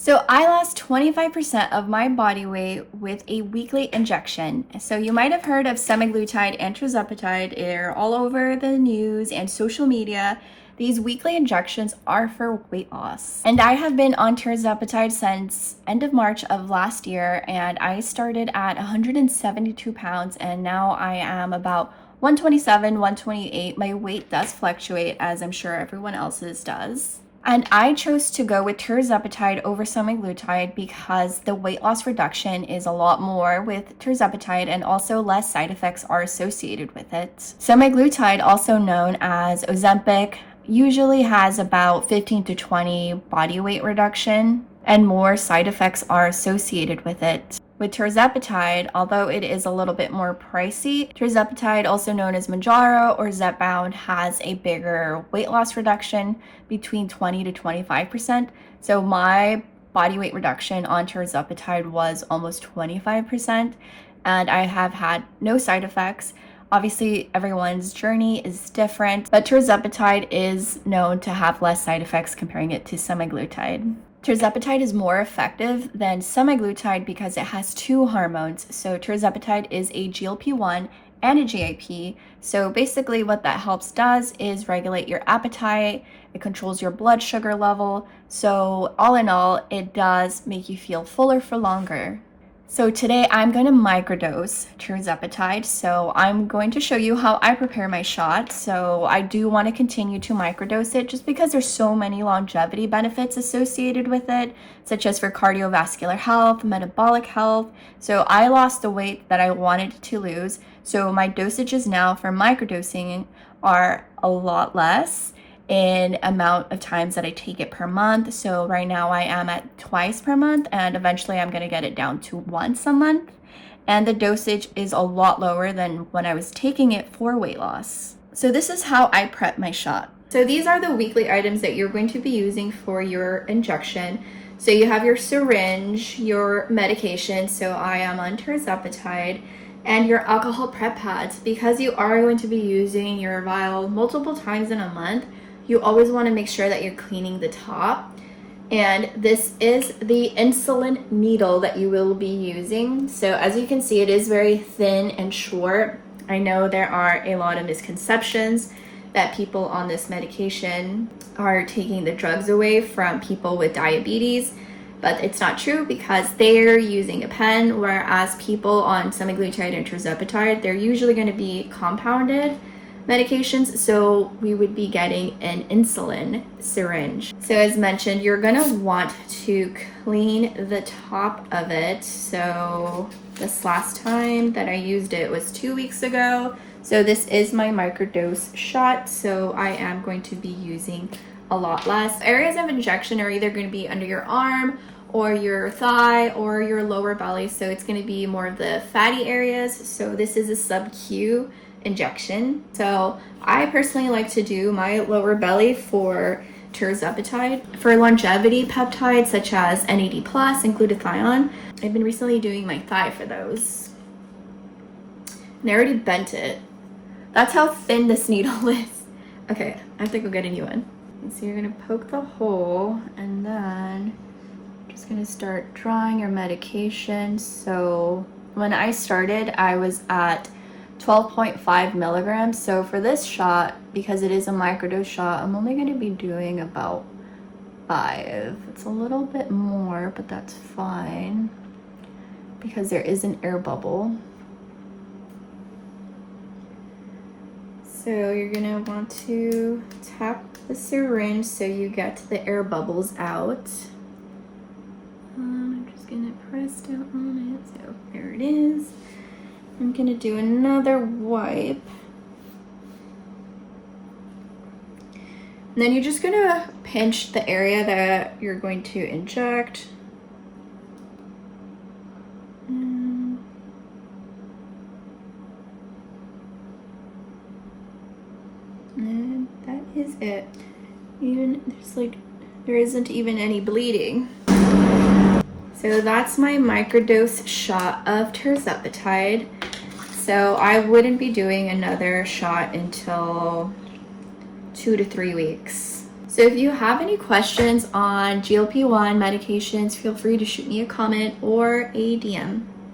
So I lost 25% of my body weight with a weekly injection. So you might have heard of semaglutide and tirzepatide. They're all over the news and social media. These weekly injections are for weight loss. And I have been on tirzepatide since end of March of last year, and I started at 172 pounds and now I am about 127, 128. My weight does fluctuate, as I'm sure everyone else's does. And I chose to go with tirzepatide over semaglutide because the weight loss reduction is a lot more with tirzepatide and also less side effects are associated with it. Semaglutide, also known as Ozempic, usually has about 15 to 20 body weight reduction and more side effects are associated with it. With tirzepatide, although it is a little bit more pricey, tirzepatide, also known as Mounjaro or Zepbound, has a bigger weight loss reduction between 20 to 25%. So my body weight reduction on tirzepatide was almost 25%, and I have had no side effects. Obviously, everyone's journey is different, but tirzepatide is known to have less side effects comparing it to semaglutide. Tirzepatide is more effective than semaglutide because it has two hormones. So tirzepatide is a GLP-1 and a GIP. So basically what that does is regulate your appetite, it controls your blood sugar level. So all in all, it does make you feel fuller for longer. So today I'm going to microdose tirzepatide. So I'm going to show you how I prepare my shot. So I do want to continue to microdose it just because there's so many longevity benefits associated with it, such as for cardiovascular health, metabolic health. So I lost the weight that I wanted to lose. So my dosages now for microdosing are a lot less in amount of times that I take it per month. So right now I am at twice per month, and eventually I'm going to get it down to once a month. And the dosage is a lot lower than when I was taking it for weight loss. So this is how I prep my shot. So these are the weekly items that you're going to be using for your injection. So you have your syringe, your medication. So I am on tirzepatide, and your alcohol prep pads. Because you are going to be using your vial multiple times in a month, you always want to make sure that you're cleaning the top. And this is the insulin needle that you will be using. So as you can see, it is very thin and short. I know there are a lot of misconceptions that people on this medication are taking the drugs away from people with diabetes, but it's not true because they're using a pen, whereas people on semaglutide and tirzepatide, they're usually going to be compounded medications, so we would be getting an insulin syringe. So as mentioned, you're gonna want to clean the top of it. So this last time that I used it was 2 weeks ago. So this is my microdose shot, so I am going to be using a lot less. Areas of injection are either going to be under your arm or your thigh or your lower belly, so it's going to be more of the fatty areas. So this is a sub-Q injection. So I personally like to do my lower belly for tirzepatide. For longevity peptides such as NAD+ and glutathione, I've been recently doing my thigh for those. And I already bent it. That's how thin this needle is. Okay, I have to go get a new one. So you're gonna poke the hole and then just gonna start drawing your medication. So when I started, I was at 12.5 milligrams. So for this shot, because it is a microdose shot, I'm only going to be doing about 5. It's a little bit more, but that's fine because there is an air bubble. So you're going to want to tap the syringe so you get the air bubbles out. I'm just going to press down on it. So there it is. I'm gonna do another wipe. And then you're just gonna pinch the area that you're going to inject. And that is it. There isn't even any bleeding. So that's my microdose shot of tirzepatide. So I wouldn't be doing another shot until 2 to 3 weeks. So if you have any questions on GLP-1 medications, feel free to shoot me a comment or a DM.